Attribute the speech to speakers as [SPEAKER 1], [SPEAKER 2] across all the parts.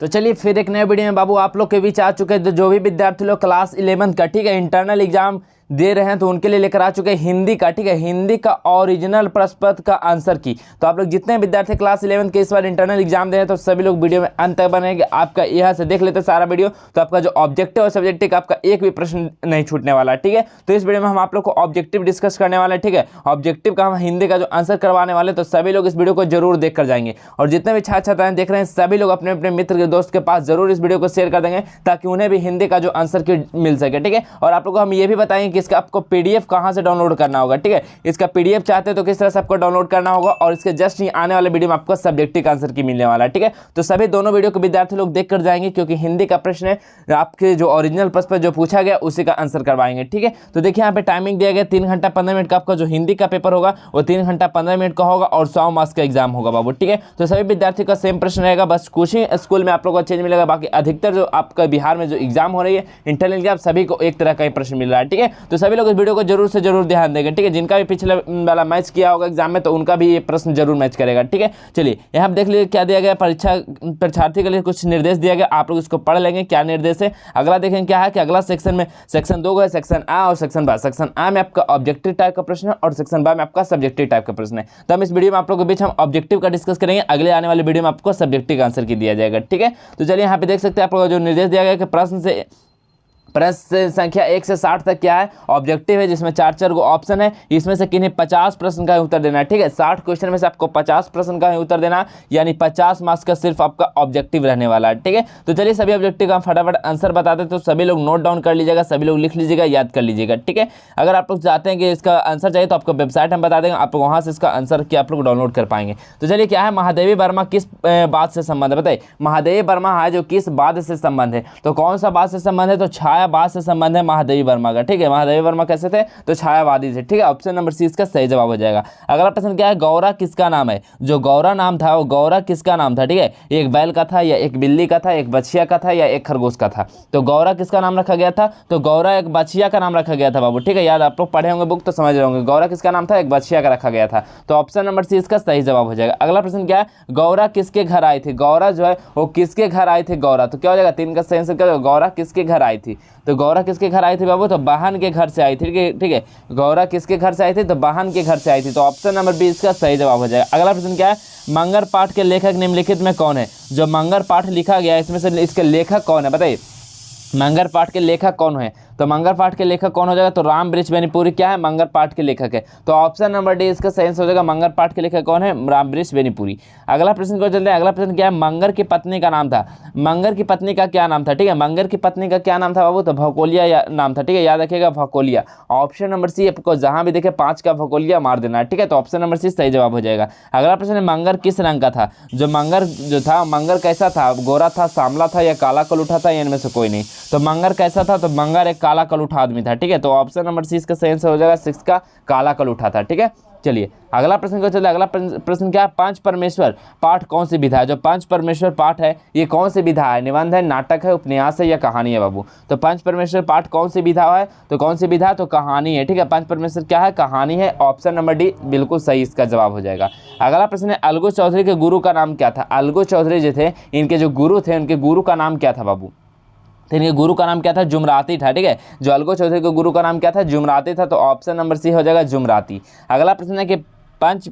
[SPEAKER 1] तो चलिए फिर एक नए वीडियो में बाबू आप लोग के बीच आ चुके हैं। जो भी विद्यार्थी लोग क्लास 11 का ठीक है इंटरनल एग्जाम दे रहे हैं तो उनके लिए लेकर आ चुके हैं हिंदी का ठीक है हिंदी का ओरिजिनल प्रश्न पत्र का आंसर की। तो आप लोग जितने विद्यार्थी क्लास 11 के इस बार इंटरनल एग्जाम दे रहे हैं तो सभी लोग वीडियो में अंत तक बनेंगे। आपका यहाँ से देख लेते हैं सारा वीडियो, तो आपका जो ऑब्जेक्टिव और सब्जेक्टिव का आपका एक भी प्रश्न नहीं छूटने वाला ठीक है। तो इस वीडियो में हम आप लोग को ऑब्जेक्टिव डिस्कस करने वाले ठीक है। ऑब्जेक्टिव का हम हिंदी का जो आंसर करवाने वाले, तो सभी लोग इस वीडियो को जरूर देख कर जाएंगे। और जितने भी छात्र छात्राएं देख रहे हैं सभी लोग अपने अपने मित्र के दोस्त के पास जरूर इस वीडियो को शेयर कर देंगे ताकि उन्हें भी हिंदी का जो आंसर की मिल सके ठीक है। और आप लोग को हम ये भी बताएंगे कि इसका आपको पीडीएफ कहां से डाउनलोड करना होगा ठीक है। इसका पीडीएफ चाहते हैं तो किस तरह से आपको डाउनलोड करना होगा, और इसके जस्ट आने वाले वीडियो में आपको सब्जेक्टिव आंसर की मिलने वाला है ठीक है। तो सभी दोनों वीडियो को विद्यार्थी लोग देख कर जाएंगे क्योंकि हिंदी का प्रश्न है आपके जो ओरिजिनल प्रश्न जो पूछा गया उसी का आंसर करवाएंगे ठीक है। तो देखिए यहाँ पे टाइमिंग दिया गया 3 घंटा 15 मिनट का आपका जो हिंदी का पेपर होगा वो 3 घंटा 15 मिनट का होगा और 100 मार्क्स का एग्जाम होगा बाबू ठीक है। तो सभी विद्यार्थी का सेम प्रश्न रहेगा, बस कुछ ही स्कूल में आप लोगों को चेंज मिलेगा। बाकी अधिकतर जो आपका बिहार में जो एग्जाम हो रही है इंटरनल एग्जाम सभी को एक तरह का ही प्रश्न मिल रहा है ठीक है। तो सभी लोग इस वीडियो को जरूर से जरूर ध्यान देंगे ठीक है। जिनका भी पिछले वाला मैच किया होगा एग्जाम में तो उनका भी ये प्रश्न जरूर मैच करेगा ठीक है। चलिए यहाँ देख लीजिए क्या दिया गया, परीक्षार्थी के लिए कुछ निर्देश दिया गया, आप लोग इसको पढ़ लेंगे क्या निर्देश है। अगला देखें क्या है कि अगला सेक्शन में सेक्शन 2 है, सेक्शन आ और सेक्शन बा। सेक्शन आ में आपका ऑब्जेक्टिव टाइप का प्रश्न है और सेक्शन बा में आपका सब्जेक्टिव टाइप का प्रश्न है। तो हम इस वीडियो में आप लोग के बीच हम ऑब्जेक्टिव का डिस्कस करेंगे, अगले आने वाले वीडियो में आपको सब्जेक्टिव का आंसर की दिया जाएगा ठीक है। तो चलिए यहाँ पे देख सकते हैं आप लोग जो निर्देश दिया गया कि प्रश्न संख्या 1 से 60 तक क्या है, ऑब्जेक्टिव है जिसमें 4 गो ऑप्शन है। इसमें से किन्हीं 50 प्रश्न का उत्तर देना है ठीक है। 60 क्वेश्चन में से आपको 50 प्रश्न का उत्तर देना, यानी 50 मार्क्स का सिर्फ आपका ऑब्जेक्टिव रहने वाला है ठीक है। तो चलिए सभी ऑब्जेक्टिव का फटाफट आंसर बताते तो सभी लोग नोट डाउन कर लीजिएगा, सभी लोग लिख लीजिएगा, याद कर लीजिएगा ठीक है। अगर आप लोग चाहते हैं कि इसका आंसर चाहिए तो आपको वेबसाइट हम बता देंगे, आप वहाँ से इसका आंसर की आप लोग डाउनलोड कर पाएंगे। तो चलिए क्या है, महादेवी वर्मा किस बात से संबंध है बताइए। महादेवी वर्मा है जो किस बात से संबंध है, तो कौन सा बात से संबंध है, तो छायावाद से संबंध है महादेवी वर्मा का ठीक है। महादेवी वर्मा कैसे थे, तो छायावादी थे ठीक है। ऑप्शन नंबर सी इसका सही जवाब हो जाएगा। अगला प्रश्न क्या है, गौरा किसका नाम है। जो गौरा नाम था वो गौरा किसका नाम था ठीक है। एक बैल का था या एक बिल्ली का था, एक बछिया का था या एक खरगोश का था। तो गौरा किसका नाम रखा गया था, तो गौरा एक बछिया का नाम रखा गया था बाबू ठीक है। याद आप लोग पढ़े होंगे बुक तो समझ रहे होंगे, गौरा किसका नाम था, एक बछिया का रखा गया था। तो ऑप्शन नंबर सी इसका सही जवाब हो जाएगा। अगला प्रश्न क्या है, गौरा किसके घर आई थी। गौरा जो है वो किसके घर आई थी गौरा, तो क्या हो जाएगा 3 का सही आंसर क्या, गौरा किसके घर आई थी। तो गौरा किसके घर आई थी बाबू, तो बहन के घर से आई थी ठीक है। गौरा किसके घर से आई थी, तो बहन के घर से आई थी। तो ऑप्शन नंबर बी इसका सही जवाब हो जाएगा। अगला प्रश्न क्या है, मंगर पाठ के लेखक निम्नलिखित में कौन है। जो मंगर पाठ लिखा गया है इसमें से इसके लेखक कौन है बताइए। मंगर पाठ के लेखक कौन है, तो मंगर पाठ के लेखक कौन हो जाएगा, तो राम वृक्ष बेनीपुरी क्या है, मंगर पाठ के लेखक है। तो ऑप्शन नंबर डी इसका सही आंसर हो जाएगा। मंगर पाठ के लेखक कौन है, राम वृक्ष बेनीपुरी। अगला प्रश्न को चलते हैं। अगला प्रश्न क्या है, मंगर की पत्नी का नाम था। मंगर की पत्नी का क्या नाम था ठीक है। मंगर की पत्नी का क्या नाम था बाबू, तो भौकोलिया नाम था ठीक है। याद रखिएगा भौकोलिया। ऑप्शन नंबर सी आपको जहां भी देखे 5 का भौकोलिया मार देना है ठीक है। तो ऑप्शन नंबर सी सही जवाब हो जाएगा। अगला प्रश्न है, मंगर किस रंग का था। जो मंगर जो था, मंगर कैसा था, गोरा था, सांवला था या काला कलूठा था, इनमें से कोई नहीं। तो मंगर कैसा था, तो मंगर एक काला कलूठा आदमी था ठीक है। तो ऑप्शन नंबर सी इसका सही आंसर हो जाएगा 6 का काला कलूठा था ठीक है। चलिए अगला प्रश्न को चलते। अगला प्रश्न क्या है, 5 परमेश्वर पाठ कौन सी विधा है। जो 5 परमेश्वर पाठ है ये कौन सी विधा है, निबंध है, नाटक है, उपन्यास है या कहानी है बाबू। तो 5 परमेश्वर पाठ कौन सी विधा है, तो कौन सी विधा, तो कहानी है ठीक है। 5 परमेश्वर क्या है, कहानी है। ऑप्शन नंबर डी बिल्कुल सही इसका जवाब हो जाएगा। अगला प्रश्न है, अलगू चौधरी के गुरु का नाम क्या था। अलगू चौधरी जो थे इनके जो गुरु थे उनके गुरु का नाम क्या था बाबू। तो इनके गुरु का नाम क्या था, जुमराती था ठीक है। जो अलगू चौधरी के गुरु का नाम क्या था, जुमराती था। तो ऑप्शन नंबर सी हो जाएगा जुमराती। अगला प्रश्न है कि 5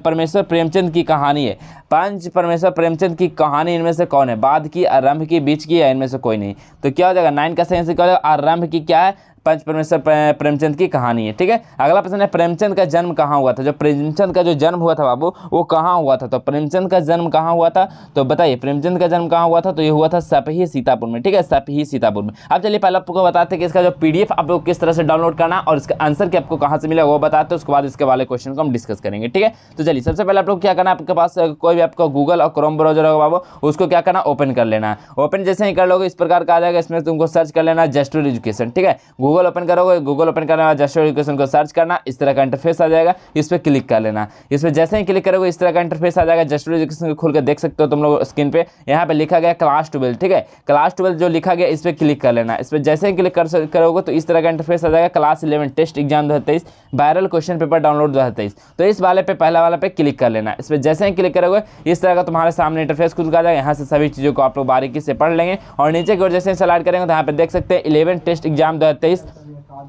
[SPEAKER 1] परमेश्वर प्रेमचंद की कहानी है। 5 परमेश्वर प्रेमचंद की कहानी इनमें से कौन है, बाद की, आरंभ की, बीच की या इनमें से कोई नहीं। तो क्या हो जाएगा 9 का सही आंसर क्या हो जाएगा, आरंभ की क्या है, 5 परमेश्वर प्रेमचंद की कहानी है ठीक है। अगला प्रश्न है, प्रेमचंद का जन्म कहाँ हुआ था। जो प्रेमचंद का जो जन्म हुआ था बाबू वो कहाँ हुआ था। तो प्रेमचंद का जन्म कहाँ हुआ था, तो बताइए प्रेमचंद का जन्म कहाँ हुआ था। तो ये हुआ था सपही सीतापुर में ठीक है, सपही सीतापुर में। अब चलिए पहले आपको बताते हैं कि इसका जो पीडीएफ आप लोग किस तरह से डाउनलोड करना और इसका आंसर की आपको कहाँ से मिला वो बताते हैं। उसके बाद इसके वाले क्वेश्चन को हम डिस्कस करेंगे ठीक है। तो चलिए सबसे पहले आप लोग क्या करना, आपके पास कोई भी आपका गूगल और क्रोम ब्राउजर होगा बाबू उसको क्या करना, ओपन कर लेना है। ओपन जैसे ही कर लोगे इस प्रकार का आ जाएगा। इसमें तुमको सर्च कर लेना जस्ट एजुकेशन ठीक है। गूगल ओपन करोगे, गूगल ओपन करने के बाद जस्ट एजुकेशन को सर्च करना, इस तरह का इंटरफेस आ जाएगा, इस पर क्लिक कर लेना। इस पर जैसे ही क्लिक करोगे इस तरह का इंटरफेस आ जाएगा। जस्ट एजुकेशन खोल कर देख सकते हो तुम लोग स्क्रीन पे, यहाँ पे लिखा गया क्लास 12, ठीक है, क्लास 12 जो लिखा गया इस पर क्लिक कर लेना। इस पर जैसे ही क्लिक करोगे तो इस तरह का इंटरफेस आ जाएगा, class 11 test exam 2023 viral question paper download 2023। तो इस वाले पे, पहला वाला पे क्लिक कर लेना। इस पर जैसे ही क्लिक करोगे इस तरह का तुम्हारे सामने इंटरफेस खुल जाएगा। यहाँ से सभी चीज़ों को आप लोग बारीकी से पढ़ लेंगे और नीचे की ओर जैसे स्लाइड करेंगे तो यहाँ पे देख सकते हैं 11 test exam 2023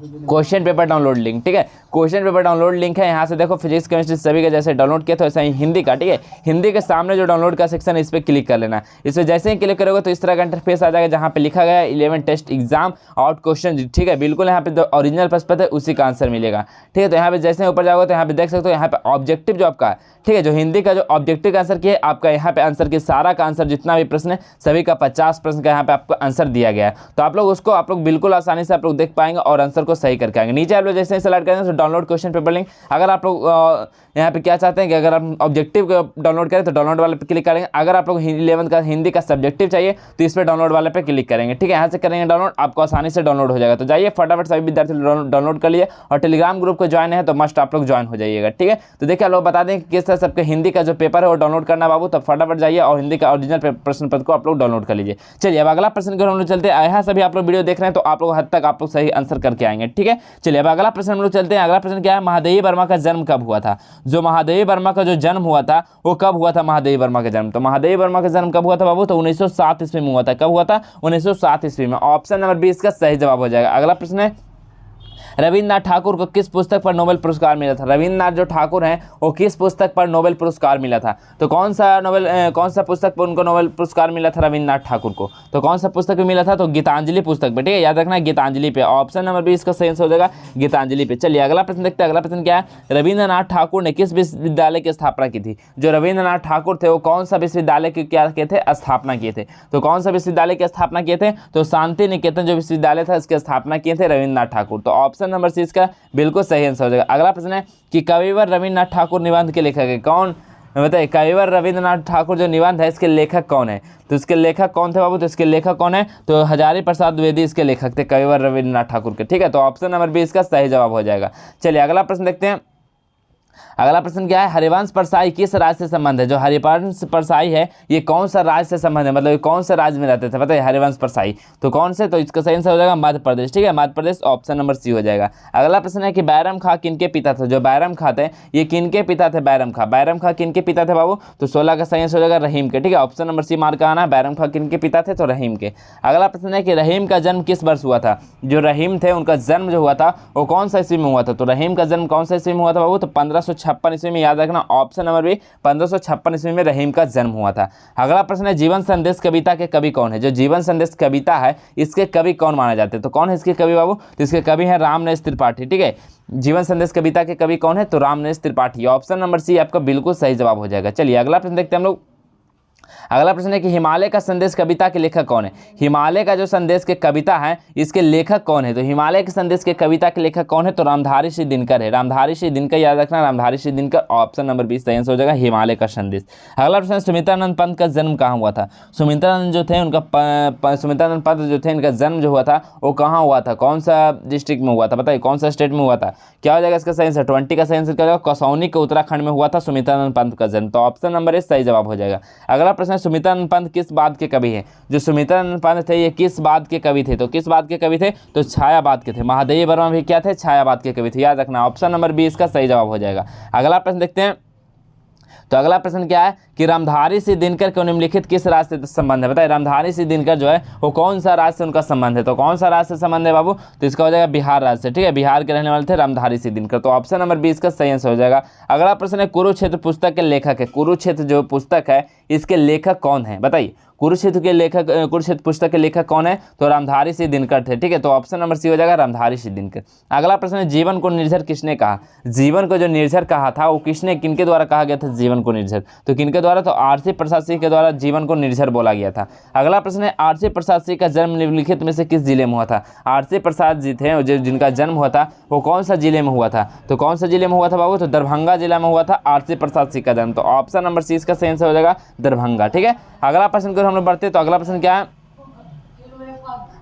[SPEAKER 1] question paper download link, ठीक है, क्वेश्चन पेपर डाउनलोड लिंक है। यहाँ से देखो फिजिक्स केमिस्ट्री सभी का जैसे डाउनलोड किया तो ऐसा ही हिंदी का, ठीक है, हिंदी के सामने जो डाउनलोड का सेक्शन है इस पर क्लिक कर लेना। इस पर जैसे ही क्लिक करोगे तो इस तरह का इंटरफेस आ जाएगा जहाँ पे लिखा गया 11 टेस्ट एग्जाम आउट क्वेश्चन, ठीक है, बिल्कुल यहाँ पे जो ओरिजिनल प्रश्न है उसी का आंसर मिलेगा, ठीक है। तो यहाँ पे जैसे ऊपर जाओगे तो यहाँ पे देख सकते हो यहाँ पे ऑब्जेक्टिव जो आपका, ठीक है, जो हिंदी का जो ऑब्जेक्टिव का आंसर किया है आपका, यहाँ पे आंसर की सारा का आंसर जितना भी प्रश्न है सभी का 50 प्रश्न का यहाँ पे आपको आंसर दिया गया है। तो आप लोग उसको आप लोग बिल्कुल आसानी से आप लोग देख पाएंगे और आंसर को सही करके आएंगे। नीचे आप लोग जैसे सेलेक्ट करेंगे तो डाउनलोड क्वेश्चन पेपर लिंक, अगर आप लोग यहाँ पे क्या चाहते हैं कि अगर आप ऑब्जेक्टिव को डाउनलोड करें तो डाउनलोड वाले पे क्लिक करेंगे। अगर आप लोग 11 का हिंदी का सब्जेक्टिव चाहिए तो इस पर डाउनलोड वाले पे क्लिक करेंगे, ठीक है, यहाँ से करेंगे डाउनलोड, आपको आसानी से डाउनलोड हो जाएगा। तो जाइए फटाफट सभी विद्यार्थी डाउनलोड कर लिए और टेलीग्राम ग्रुप को ज्वाइन है तो मस्ट आप लोग ज्वाइन हो जाइएगा, ठीक है। तो देखिए आप लोग बता दें कि किस तरह सबके हिंदी का जो पेपर है वो डाउनलोड करना बाबू, तो फटाफट जाइए और हिंदी का ओरिजिनल प्रश्न पत्र को आप लोग डाउनलोड कर लीजिए। चलिए अब अगला प्रश्न की ओर हम लोग चलते हैं। यहाँ सभी आप लोग वीडियो देख रहे हैं तो आप लोग हद तक आप लोग सही आंसर करके आएंगे, ठीक है। चलिए अब अगला प्रश्न हम लोग चलते हैं। अगला प्रश्न क्या है, महादेवी वर्मा का जन्म कब हुआ था? जो महादेवी वर्मा का जो जन्म हुआ था वो कब हुआ था? महादेवी वर्मा का जन्म, तो महादेवी वर्मा का जन्म कब हुआ था बाबू? तो 1907 ईस्वी में हुआ था। कब हुआ था? 1907 ईस्वी में। ऑप्शन नंबर 20 का सही जवाब हो जाएगा। अगला प्रश्न है, रविन्द्रनाथ ठाकुर को किस पुस्तक पर नोबेल पुरस्कार मिला था? रविन्द्रनाथ जो ठाकुर हैं वो किस पुस्तक पर नोबेल पुरस्कार मिला था? तो कौन सा पुस्तक पर उनको नोबेल पुरस्कार मिला था रविन्द्रनाथ ठाकुर को? तो कौन सा पुस्तक पे मिला था? तो गीतांजलि पुस्तक पे, ठीक है, याद रखना गीतांजलि पे। ऑप्शन नंबर 20 का सही आंसर हो जाएगा गीतांजलि पे। चलिए अगला प्रश्न देखते हैं। अगला प्रश्न क्या है, रविन्द्रनाथ ठाकुर ने किस विश्वविद्यालय की स्थापना की थी? जो रविन्द्रनाथ ठाकुर थे वो कौन सा विश्वविद्यालय की क्या किए थे? स्थापना किए थे। तो कौन सा विश्वविद्यालय की स्थापना किए थे? तो शांति निकेतन जो विश्वविद्यालय था इसकी स्थापना किए थे रविन्द्रनाथ ठाकुर। तो ऑप्शन नंबर 6 का बिल्कुल सही आंसर हो जाएगा। अगला प्रश्न है कि कविवर रविन्द्रनाथ ठाकुर निबंध के लेखक है कौन? बताइए, कविवर रविन्द्रनाथ ठाकुर जो निबंध है इसके लेखक कौन है? तो इसके लेखक कौन थे बाबू? तो इसके लेखक कौन है? तो हजारी प्रसाद द्विवेदी इसके लेखक थे, कविवर रविन्द्रनाथ ठाकुर के, ठीक है। तो ऑप्शन नंबर 20 का सही जवाब हो जाएगा। चलिए अगला प्रश्न देखते हैं। अगला प्रश्न क्या है, हरिवंश परसाई किस राज्य से संबंध है? जो हरिवंश परसाई है ये कौन सा राज्य से संबंध है, मतलब ये कौन सा राज्य में रहते थे? बताइए हरिवंश परसाई तो कौन से? तो इसका सही आंसर हो जाएगा मध्य प्रदेश, ठीक है, Madhya Pradesh. Option number C हो जाएगा। अगला प्रश्न है कि बैरम खां किनके पिता थे? जो बैरम खां थे ये किनके पिता थे? बैरम खां किनके पिता थे बाबू? तो 16 का सही आंसर हो जाएगा रहीम के, ठीक है। ऑप्शन नंबर सी मार्क आना, बैरम खां किनके पिता थे? तो रहीम के। अगला प्रश्न है कि रहीम का जन्म किस वर्ष हुआ था? जो रहीम थे उनका जन्म जो हुआ था वो कौन सा ईस्वी में हुआ था? तो रहीम का जन्म कौन सा ईस्वी में हुआ था बाबू? तो 1556 ईस्वी में, याद रखना। ऑप्शन नंबर बी 1556 ईस्वी में रहीम का जन्म हुआ था। अगला प्रश्न है जीवन संदेश कविता के कवि कौन है? जो जीवन संदेश कविता है इसके कवि कौन माने जाते हैं? तो कौन है इसके कवि बाबू? तो इसके कवि हैं रामनेश त्रिपाठी, ठीक है। जीवन संदेश कविता के कवि कौन है? तो Ramnesh Tripathi. Option number C आपका बिल्कुल सही जवाब हो जाएगा। चलिए अगला प्रश्न देखते हैं हम लोग। अगला प्रश्न है कि हिमालय का संदेश कविता के लेखक कौन है? हिमालय का जो संदेश के कविता है इसके लेखक कौन है? तो हिमालय के संदेश के कविता के लेखक कौन है? तो रामधारी सिंह दिनकर है, रामधारी सिंह दिनकर, याद रखना रामधारी सिंह दिनकर। ऑप्शन नंबर 20 सही आंसर हो जाएगा हिमालय का संदेश। अगला प्रश्न है सुमित्रानंद पंत का जन्म कहाँ हुआ था? सुमित्रानंद जो थे उनका सुमित्रानंद पंत जो थे इनका जन्म जो हुआ था वो कहाँ हुआ था? कौन सा डिस्ट्रिक्ट में हुआ था? बताइए कौन सा स्टेट में हुआ था? क्या हो जाएगा इसका सही आंसर? 20 का सही आंसर क्या हो जाएगा? कसौनी के उत्तराखंड में हुआ था सुमित्रानंद पंत का जन्म। तो ऑप्शन नंबर ए सही जवाब हो जाएगा। अगला प्रश्न है सुमित्रानंद पंत किस बात के कवि हैं? जो सुमित्रानंद पंत थे ये किस बात के कवि थे? तो किस बात के कवि थे? तो छायावाद के थे। महादेवी वर्मा भी क्या थे? छायावाद के कवि थे, याद रखना। ऑप्शन नंबर 20 का सही जवाब हो जाएगा। अगला प्रश्न देखते हैं। तो अगला प्रश्न क्या है कि रामधारी सिंह दिनकर को निम्नलिखित किस राज्य से संबंध है? बताइए रामधारी सिंह दिनकर जो है वो कौन सा राज्य से उनका संबंध है? तो कौन सा राज्य से संबंध है बाबू? तो इसका हो जाएगा बिहार राज्य से, ठीक है, बिहार के रहने वाले थे रामधारी सिंह दिनकर। तो ऑप्शन नंबर 20 का सही आंसर हो जाएगा। अगला प्रश्न है कुरुक्षेत्र पुस्तक के लेखक है, कुरुक्षेत्र जो पुस्तक है इसके लेखक कौन है? बताइए कुरुक्षेत्र पुस्तक के लेखक कौन है? तो रामधारी सिंह दिनकर थे, ठीक है। तो ऑप्शन नंबर सी हो जाएगा रामधारी सिंह दिनकर। अगला प्रश्न है जीवन को निर्झर किसने कहा? जीवन को जो निर्झर कहा था वो किनके द्वारा कहा गया था जीवन को निर्झर? तो किनके द्वारा? तो आर.सी. प्रसाद सिंह के द्वारा जीवन को निर्झर बोला गया था। अगला प्रश्न है आर.सी. प्रसाद सिंह का जन्म निम्नलिखित में से किस जिले में हुआ था? आर.सी. प्रसाद जी थे जिनका जन्म हुआ था वो कौन सा जिले में हुआ था? तो कौन सा जिले में हुआ था बाबू? तो दरभंगा जिला में हुआ था आर.सी. प्रसाद सिंह का जन्म। तो ऑप्शन नंबर सी इसका सही आंसर हो जाएगा दरभंगा, ठीक है। अगला प्रश्न को हम लोग बढ़ते हैं। तो अगला प्रश्न क्या है?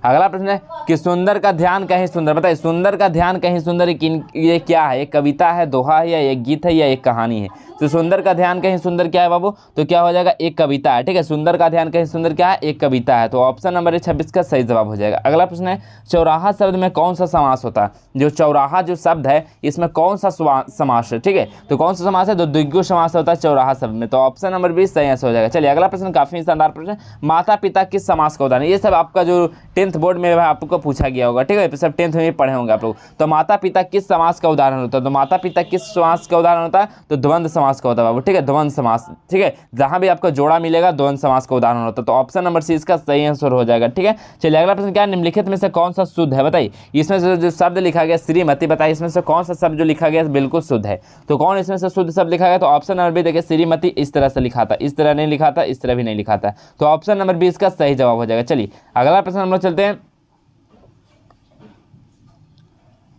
[SPEAKER 1] अगला प्रश्न है कि सुंदर का ध्यान कहीं सुंदर, बताइए सुंदर का ध्यान कहीं सुंदर ये क्या है? एक कविता है, दोहा है, या एक गीत है, या एक कहानी है? तो सुंदर का ध्यान कहीं सुंदर क्या है बाबू? तो क्या हो जाएगा? एक कविता है। ठीक है, सुंदर का ध्यान कहीं सुंदर क्या है? एक कविता है। तो ऑप्शन नंबर 26 का सही जवाब हो जाएगा। अगला प्रश्न है चौराहा शब्द में कौन सा समास होता है? जो चौराहा जो शब्द है इसमें कौन सा समास है? ठीक है, तो कौन सा समास है? तो द्विगु समास होता है चौराहा शब्द में। तो ऑप्शन नंबर 20 सही आंसर हो जाएगा। चलिए अगला प्रश्न काफी शानदार प्रश्न, माता पिता किस समास का उदाहरण? ये सब आपका जो 10th बोर्ड में आपको पूछा गया होगा। ठीक है, सब 10th में पढ़े होंगे आप लोग। तो माता पिता किस समास का उदाहरण होता है? तो माता पिता किस समास का उदाहरण होता है? तो द्वंद्व समास का होता है बाबू। ठीक है, द्वंद्व समास। ठीक है, जहां भी आपको जोड़ा मिलेगा द्वंद्व समास का उदाहरण होता है। तो ऑप्शन नंबर सी इसका सही आंसर हो जाएगा। ठीक है, चलिए अगला प्रश्न क्या है? निम्नलिखित में से कौन सा शुद्ध है? बताइए इसमें से जो शब्द लिखा गया श्रीमती, बताइए इसमें से कौन सा शब्द जो लिखा गया बिल्कुल शुद्ध है? तो कौन इसमें से शुद्ध शब्द लिखा गया? तो ऑप्शन नंबर बी देखिए, श्रीमती इस तरह से लिखा था, इस तरह नहीं लिखा था, इस तरह भी नहीं लिखा था। तो ऑप्शन नंबर 20 का सही जवाब हो जाएगा। चलिए अगला प्रश्न हम लोग चलते हैं।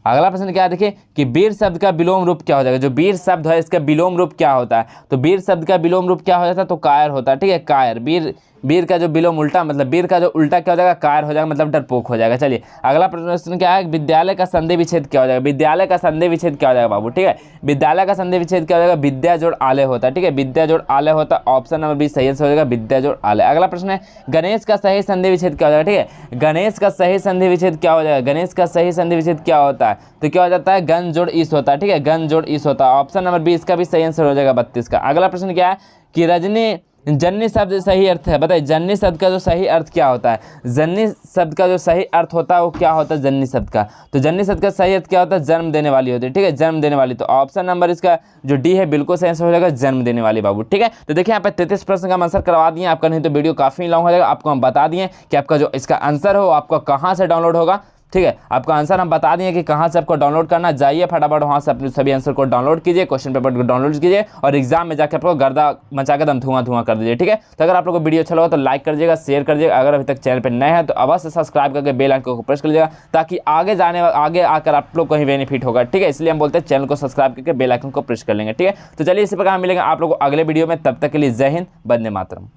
[SPEAKER 1] अगला प्रश्न क्या है? देखिए कि वीर शब्द का विलोम रूप क्या हो जाएगा? जो वीर शब्द है इसका विलोम रूप क्या होता है? तो वीर शब्द का विलोम रूप क्या हो जाता है? तो कायर होता है। ठीक है, कायर। वीर का जो विलोम उल्टा, मतलब वीर का जो उल्टा क्या हो जाएगा? कायर हो जाएगा, मतलब डरपोक हो जाएगा। चलिए अगला प्रश्न क्या है? विद्यालय का संधि विच्छेद क्या हो जाएगा? विद्यालय का संधि विच्छेद क्या हो जाएगा बाबू? ठीक है, विद्यालय का संधि विच्छेद क्या हो जाएगा? विद्या जोड़ आलय होता है। ठीक है, विद्या जोड़ आलय होता है। ऑप्शन नंबर 20 सही आंसर हो जाएगा, विद्या जोड़ आलय। अगला प्रश्न है गणेश का सही संधि विच्छेद क्या हो जाएगा? ठीक है, गणेश का सही संधि विच्छेद क्या हो जाएगा? गणेश का सही संधि विच्छेद क्या होता है? तो क्या हो जाता है? गण जोड़ ईस होता है। ठीक है, गण जोड़ ईस होता है। ऑप्शन नंबर 20 का भी सही आंसर हो जाएगा 32 का। अगला प्रश्न क्या है कि रजनी जन्नी शब्द सही अर्थ है? बताइए जन्नी शब्द का जो सही अर्थ क्या होता है? जन्नी शब्द का जो सही अर्थ होता है वो क्या होता है जन्नी शब्द का? तो जन्नी शब्द का सही अर्थ क्या होता है? जन्म देने वाली होती है। ठीक है, जन्म देने वाली। तो ऑप्शन नंबर इसका जो डी है बिल्कुल सही आंसर हो जाएगा, जन्म देने वाली बाबू। ठीक है, तो देखिए यहाँ पे 33 प्रश्न का आंसर करवा दिए आपका, नहीं तो वीडियो काफी लॉन्ग हो जाएगा। आपको हम बता दिए कि आपका जो इसका आंसर हो आपका कहाँ से डाउनलोड होगा। ठीक है, आपका आंसर हम बता दिए कि कहाँ से आपको डाउनलोड करना। जाइए फटाफट वहाँ से अपने सभी आंसर को डाउनलोड कीजिए, क्वेश्चन पेपर को डाउनलोड कीजिए और एग्जाम में जाकर आपको गर्दा मचा कर दम धुआं कर दीजिए। ठीक है, तो अगर आप लोगों को वीडियो अच्छा लगा तो लाइक कर दीजिएगा, शेयर कर दीजिएगा। अगर अभी तक चैनल पर नए हैं तो अवश्य सब्सक्राइब करके बेल आइकन को प्रेस कर लीजिएगा, ताकि आगे आकर आप लोग को ही बेनिफिट होगा। ठीक है, इसलिए हम बोलते हैं चैनल को सब्सक्राइब करके बेल आइकन को प्रेस कर लेंगे। ठीक है, तो चलिए इसी प्रकार मिलेंगे आप लोग को अगले वीडियो में। तब तक के लिए जय हिंद, वंदे मातरम।